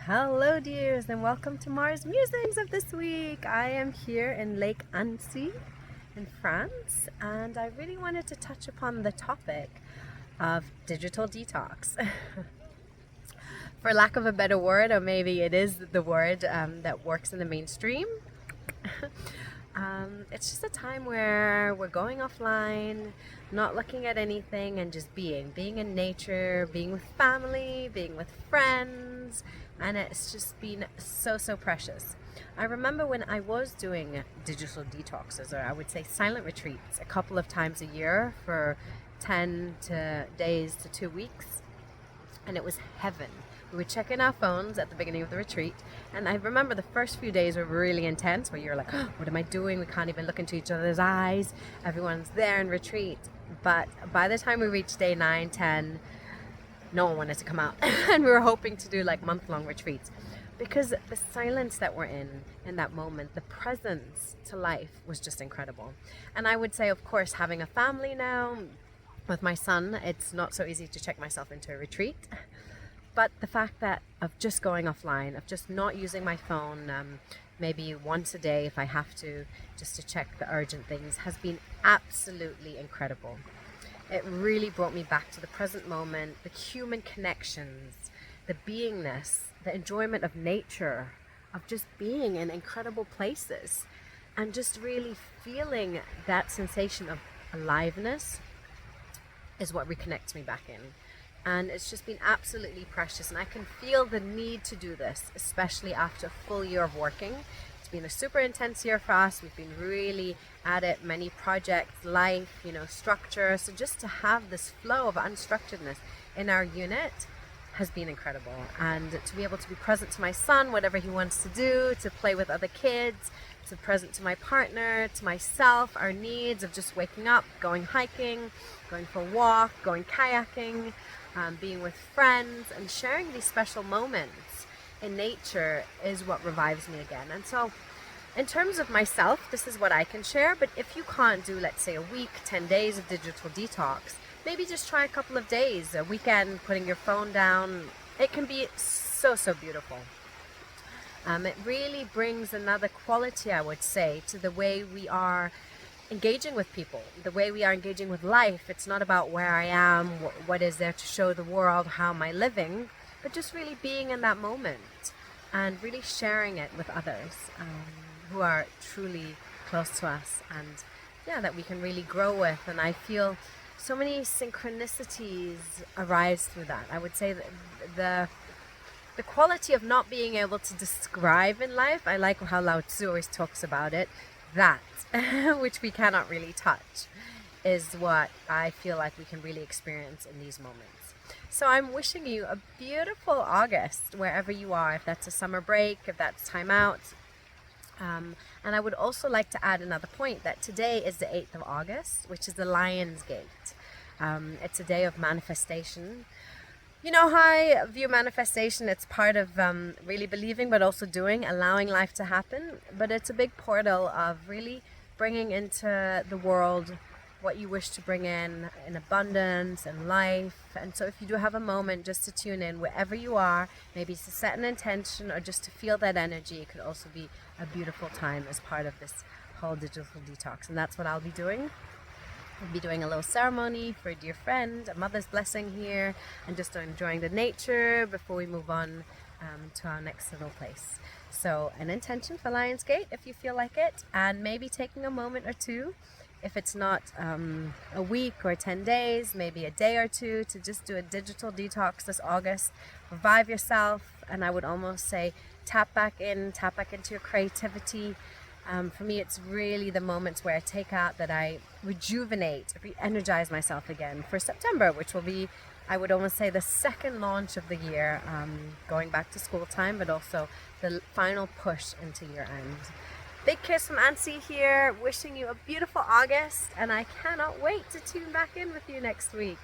Hello dears, and welcome to Mars Musings of this week. I am here in Lake Annecy in France, and I really wanted to touch upon the topic of digital detox. For lack of a better word, or maybe it is the word that works in the mainstream. It's just a time where we're going offline, not looking at anything, and just being in nature, being with family, being with friends, and it's just been so precious. I remember when I was doing digital detoxes, or I would say silent retreats, a couple of times a year for 10 days to 2 weeks, and it was heaven. We would check in our phones at the beginning of the retreat, and I remember the first few days were really intense, where you're like, oh, what am I doing? We can't even look into each other's eyes. Everyone's there in retreat. But by the time we reached day 9, 10, no one wanted to come out. And we were hoping to do like month-long retreats, because the silence that we're in that moment, the presence to life was just incredible. And I would say, of course, having a family now with my son, it's not so easy to check myself into a retreat. But the fact that of just going offline, of just not using my phone, maybe once a day if I have to, just to check the urgent things, has been absolutely incredible. It really brought me back to the present moment, the human connections, the beingness, the enjoyment of nature, of just being in incredible places, and just really feeling that sensation of aliveness is what reconnects me back in. And it's just been absolutely precious, and I can feel the need to do this, especially after a full year of working. It's been a super intense year for us. We've been really at it, many projects, life, structure. So just to have this flow of unstructuredness in our unit has been incredible. And to be able to be present to my son, whatever he wants to do, to play with other kids, to present to my partner, to myself, our needs of just waking up, going hiking, going for a walk, going kayaking, being with friends, and sharing these special moments in nature is what revives me again. And so in terms of myself, this is what I can share. But if you can't do, let's say, a week, 10 days of digital detox, maybe just try a couple of days, a weekend, putting your phone down. It can be so beautiful. It really brings another quality, I would say, to the way we are engaging with people, the way we are engaging with life. It's not about where I am, what is there to show the world, how am I living, but just really being in that moment and really sharing it with others who are truly close to us, and that we can really grow with. And I feel so many synchronicities arise through that. I would say that the quality of not being able to describe in life, I like how Lao Tzu always talks about it, that which we cannot really touch, is what I feel like we can really experience in these moments. So I'm wishing you a beautiful August wherever you are, if that's a summer break, if that's time out. And I would also like to add another point, that today is the 8th of August, which is the Lion's Gate. It's a day of manifestation. You know how I view manifestation? It's part of really believing, but also doing, allowing life to happen. But it's a big portal of really bringing into the world what you wish to bring in abundance and life. And so if you do have a moment just to tune in wherever you are, maybe to set an intention or just to feel that energy, it could also be a beautiful time as part of this whole digital detox. And that's what I'll be doing. We'll be doing a little ceremony for a dear friend, a mother's blessing here, and just enjoying the nature before we move on to our next little place. So an intention for Lionsgate if you feel like it, and maybe taking a moment or two, if it's not a week or 10 days, maybe a day or two, to just do a digital detox this August. Revive yourself, and I would almost say tap back into your creativity. For me, it's really the moments where I take out, that I rejuvenate, re-energize myself again for September, which will be, I would almost say, the second launch of the year, going back to school time, but also the final push into year end. Big kiss from Annecy here, wishing you a beautiful August, and I cannot wait to tune back in with you next week.